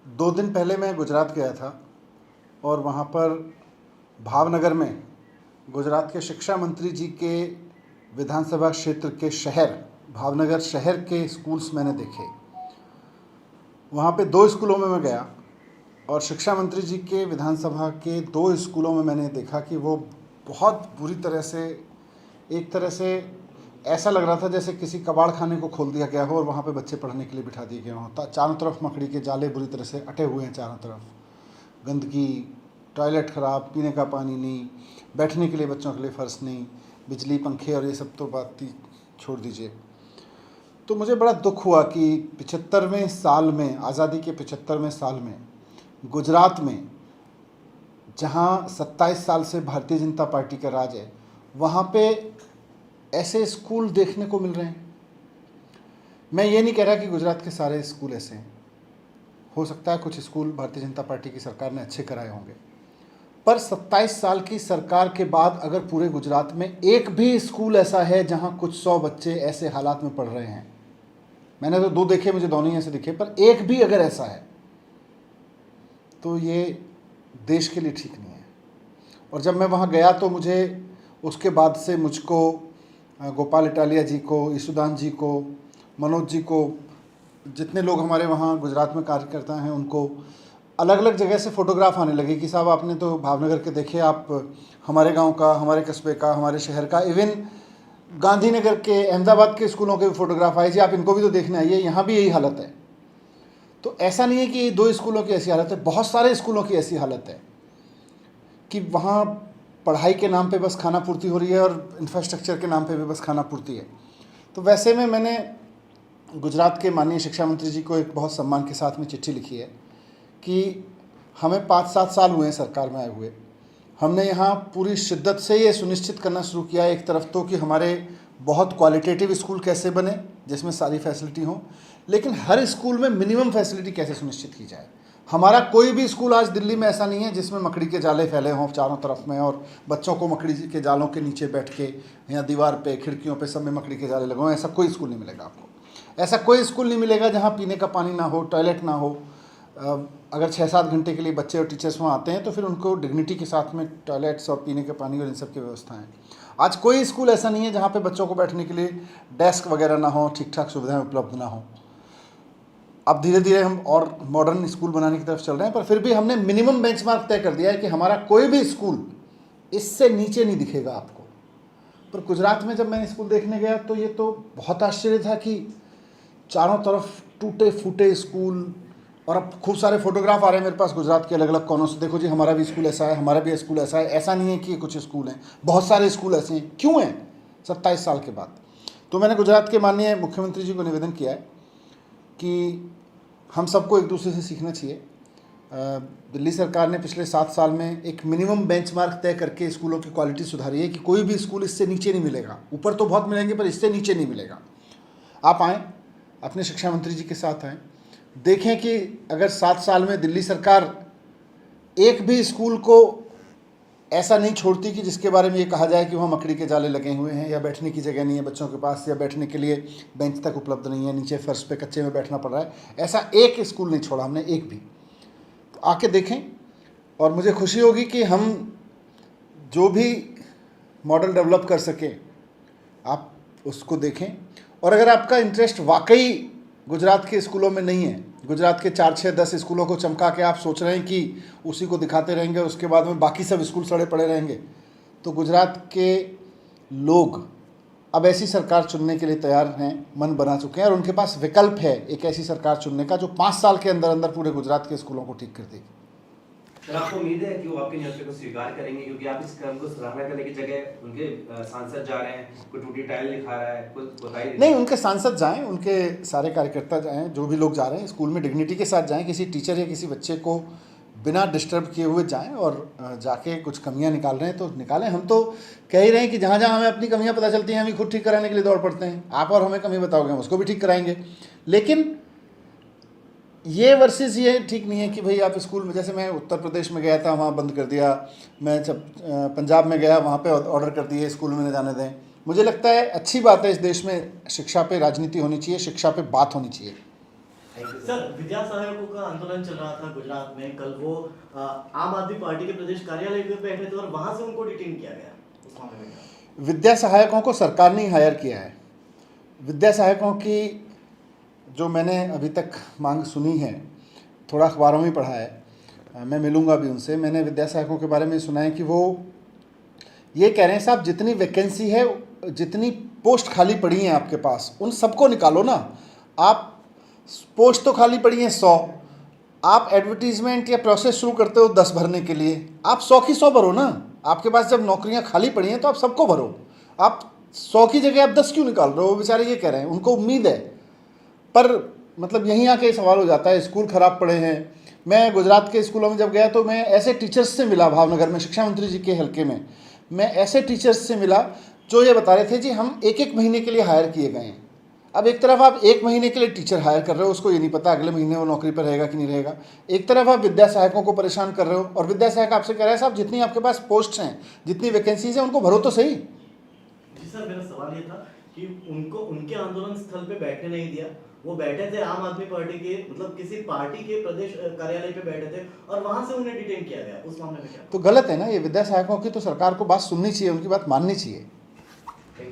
2 दिन पहले मैं गुजरात गया था और वहाँ पर भावनगर में गुजरात के शिक्षा मंत्री जी के विधानसभा क्षेत्र के शहर भावनगर शहर के स्कूल्स मैंने देखे। वहाँ पे 2 स्कूलों में मैं गया और शिक्षा मंत्री जी के विधानसभा के 2 स्कूलों में मैंने देखा कि वो बहुत बुरी तरह से, एक तरह से ऐसा लग रहा था जैसे किसी कबाड़ खाने को खोल दिया गया हो और वहाँ पे बच्चे पढ़ने के लिए बिठा दिए गए हों। चारों तरफ मकड़ी के जाले बुरी तरह से अटे हुए हैं, चारों तरफ गंदगी, टॉयलेट ख़राब, पीने का पानी नहीं, बैठने के लिए बच्चों के लिए फ़र्श नहीं, बिजली, पंखे और ये सब तो बात ही छोड़ दीजिए। तो मुझे बड़ा दुख हुआ कि 75वें साल में, आज़ादी के 75वें साल में गुजरात में, जहाँ 27 साल से भारतीय जनता पार्टी का राज है, वहाँ पे ऐसे स्कूल देखने को मिल रहे हैं। मैं ये नहीं कह रहा कि गुजरात के सारे स्कूल ऐसे हैं, हो सकता है कुछ स्कूल भारतीय जनता पार्टी की सरकार ने अच्छे कराए होंगे, पर 27 साल की सरकार के बाद अगर पूरे गुजरात में एक भी स्कूल ऐसा है जहाँ कुछ 100 बच्चे ऐसे हालात में पढ़ रहे हैं, मैंने तो 2 देखे, मुझे दोनों ही ऐसे दिखे, पर एक भी अगर ऐसा है तो ये देश के लिए ठीक नहीं है। और जब मैं वहाँ गया तो मुझे उसके बाद से मुझको गोपाल इटालिया जी को, ईसुदान जी को, मनोज जी को, जितने लोग हमारे वहाँ गुजरात में कार्यकर्ता हैं, उनको अलग अलग जगह से फ़ोटोग्राफ आने लगे कि साहब आपने तो भावनगर के देखे, आप हमारे गांव का, हमारे कस्बे का, हमारे शहर का, इवन गांधीनगर के, अहमदाबाद के स्कूलों के भी फ़ोटोग्राफ आए जी, आप इनको भी तो देखने आइए, यहाँ भी यही हालत है। तो ऐसा नहीं है कि 2 स्कूलों की ऐसी हालत है, बहुत सारे स्कूलों की ऐसी हालत है कि वहाँ पढ़ाई के नाम पे बस खाना पूर्ति हो रही है और इंफ्रास्ट्रक्चर के नाम पे भी बस खाना पूर्ति है। तो वैसे में मैंने गुजरात के माननीय शिक्षा मंत्री जी को एक बहुत सम्मान के साथ में चिट्ठी लिखी है कि हमें 5-7 साल हुए हैं सरकार में आए हुए, हमने यहाँ पूरी शिद्दत से ये सुनिश्चित करना शुरू किया है, एक तरफ तो कि हमारे बहुत क्वालिटेटिव स्कूल कैसे बने जिसमें सारी फैसिलिटी हो, लेकिन हर स्कूल में मिनिमम फैसिलिटी कैसे सुनिश्चित की जाए। हमारा कोई भी स्कूल आज दिल्ली में ऐसा नहीं है जिसमें मकड़ी के जाले फैले हों चारों तरफ में और बच्चों को मकड़ी के जालों के नीचे बैठ के या दीवार पे, खिड़कियों पे सब में मकड़ी के जाले लगे हों। ऐसा कोई स्कूल नहीं मिलेगा आपको। ऐसा कोई स्कूल नहीं मिलेगा जहाँ पीने का पानी ना हो, टॉयलेट ना हो। अगर 6-7 घंटे के लिए बच्चे और टीचर्स वहाँ आते हैं तो फिर उनको डिग्निटी के साथ में टॉयलेट्स और पीने के पानी और इन सब की व्यवस्था है। आज कोई स्कूल ऐसा नहीं है जहाँ पे बच्चों को बैठने के लिए डेस्क वगैरह ना हो, ठीक ठाक सुविधाएं उपलब्ध ना हो। अब धीरे धीरे हम और मॉडर्न स्कूल बनाने की तरफ चल रहे हैं, पर फिर भी हमने मिनिमम बेंचमार्क तय कर दिया है कि हमारा कोई भी स्कूल इससे नीचे नहीं दिखेगा आपको। पर गुजरात में जब मैं स्कूल देखने गया तो ये तो बहुत आश्चर्य था कि चारों तरफ टूटे फूटे स्कूल, और अब खूब सारे फोटोग्राफ आ रहे हैं मेरे पास गुजरात के अलग अलग कोनों से, देखो जी हमारा भी स्कूल ऐसा है, हमारा भी स्कूल ऐसा है। ऐसा नहीं है कि ये कुछ स्कूल हैं, बहुत सारे स्कूल ऐसे हैं। क्यों हैं 27 साल के बाद? तो मैंने गुजरात के माननीय मुख्यमंत्री जी को निवेदन किया है कि हम सबको एक दूसरे से सीखना चाहिए। दिल्ली सरकार ने पिछले 7 साल में एक मिनिमम बेंचमार्क तय करके स्कूलों की क्वालिटी सुधारी है कि कोई भी स्कूल इससे नीचे नहीं मिलेगा। ऊपर तो बहुत मिलेंगे पर इससे नीचे नहीं मिलेगा। आप आएँ, अपने शिक्षा मंत्री जी के साथ आएँ, देखें कि अगर 7 साल में दिल्ली सरकार एक भी स्कूल को ऐसा नहीं छोड़ती कि जिसके बारे में ये कहा जाए कि वहाँ मकड़ी के जाले लगे हुए हैं या बैठने की जगह नहीं है बच्चों के पास, या बैठने के लिए बेंच तक उपलब्ध नहीं है, नीचे फर्श पे कच्चे में बैठना पड़ रहा है, ऐसा एक स्कूल नहीं छोड़ा हमने, एक भी। तो आके देखें और मुझे खुशी होगी कि हम जो भी मॉडल डेवलप कर सकें आप उसको देखें। और अगर आपका इंटरेस्ट वाकई गुजरात के स्कूलों में नहीं है, गुजरात के 4-6-10 स्कूलों को चमका के आप सोच रहे हैं कि उसी को दिखाते रहेंगे और उसके बाद में बाकी सब स्कूल सड़े पड़े रहेंगे, तो गुजरात के लोग अब ऐसी सरकार चुनने के लिए तैयार हैं, मन बना चुके हैं और उनके पास विकल्प है एक ऐसी सरकार चुनने का जो 5 साल के अंदर अंदर पूरे गुजरात के स्कूलों को ठीक कर देगी। सर, आपको उम्मीद है कि वो आपके न्योते को स्वीकार करेंगे, क्योंकि आप इस क्रम को सराहना करने की जगह उनके सांसद जा रहे हैं, कोई टूटी टाइल लिखा रहा है, कुछ बताइए। नहीं, उनके सांसद जाएं, उनके सारे कार्यकर्ता जाएं, जो भी लोग जा रहे हैं स्कूल में डिग्निटी के साथ जाएं, किसी टीचर या किसी बच्चे को बिना डिस्टर्ब किए हुए जाएं और जाके कुछ कमियां निकाल रहे हैं तो निकालें। हम तो कह ही रहे हैं कि जहाँ जहाँ हमें अपनी कमियां पता चलती हैं हम ही खुद ठीक कराने के लिए दौड़ पड़ते हैं। आप और हमें कमी बताओगे, हम उसको भी ठीक कराएंगे। लेकिन ये वर्सेस ये ठीक नहीं है कि भाई आप स्कूल में, जैसे मैं उत्तर प्रदेश में गया था वहाँ बंद कर दिया, मैं जब पंजाब में गया वहाँ पे ऑर्डर कर दिए स्कूल में न जाने दें। मुझे लगता है अच्छी बात है, इस देश में शिक्षा पे राजनीति होनी चाहिए, शिक्षा पे बात होनी चाहिए। थैंक यू सर, विद्या सहायकों का आंदोलन चल रहा था गुजरात में। कल वो आम आदमी पार्टी के प्रदेश कार्यालय पे बैठे थे और वहां से उनको डिटेन किया गया। उस मामले में क्या? विद्या सहायकों को सरकार ने हायर किया है। विद्या सहायकों की जो मैंने अभी तक मांग सुनी है, थोड़ा अखबारों में पढ़ा है, मैं मिलूँगा भी उनसे। मैंने विद्या सहायकों के बारे में सुना है कि वो ये कह रहे हैं साहब जितनी वैकेंसी है, जितनी पोस्ट खाली पड़ी हैं आपके पास, उन सबको निकालो ना। आप पोस्ट तो खाली पड़ी हैं 100, आप एडवर्टीजमेंट या प्रोसेस शुरू करते हो 10 भरने के लिए, आप 100 की 100 भरो ना। आपके पास जब नौकरियां खाली पड़ी हैं तो आप सबको भरो। आप 100 की जगह आप 10 क्यों निकाल रहे हो? वो बेचारे ये कह रहे हैं, उनको उम्मीद है। पर मतलब यहीं आके सवाल हो जाता है, स्कूल ख़राब पड़े हैं। मैं गुजरात के स्कूलों में जब गया तो मैं ऐसे टीचर्स से मिला, भावनगर में शिक्षा मंत्री जी के हल्के में मैं ऐसे टीचर्स से मिला जो ये बता रहे थे जी हम 1-1 महीने के लिए हायर किए गए हैं। अब एक तरफ आप 1 महीने के लिए टीचर हायर कर रहे हो, उसको ये नहीं पता अगले महीने वो नौकरी पर रहेगा कि नहीं रहेगा। एक तरफ आप विद्या सहायकों को परेशान कर रहे हो और विद्या सहायक आपसे कह रहे हैं साहब जितनी आपके पास पोस्ट हैं, जितनी वैकेंसीज हैं, उनको भरो तो सही। जी सर, मेरा सवाल ये था कि उनको उनके आंदोलन स्थल पे बैठने नहीं दिया। वो बैठे थे आम आदमी पार्टी के, मतलब किसी पार्टी के प्रदेश कार्यालय पे बैठे थे और वहां से उन्हें डिटेन किया गया। उस मामले में क्या? तो गलत है ना ये। विद्या सहायकों की तो सरकार को बात सुननी चाहिए, उनकी बात माननी चाहिए।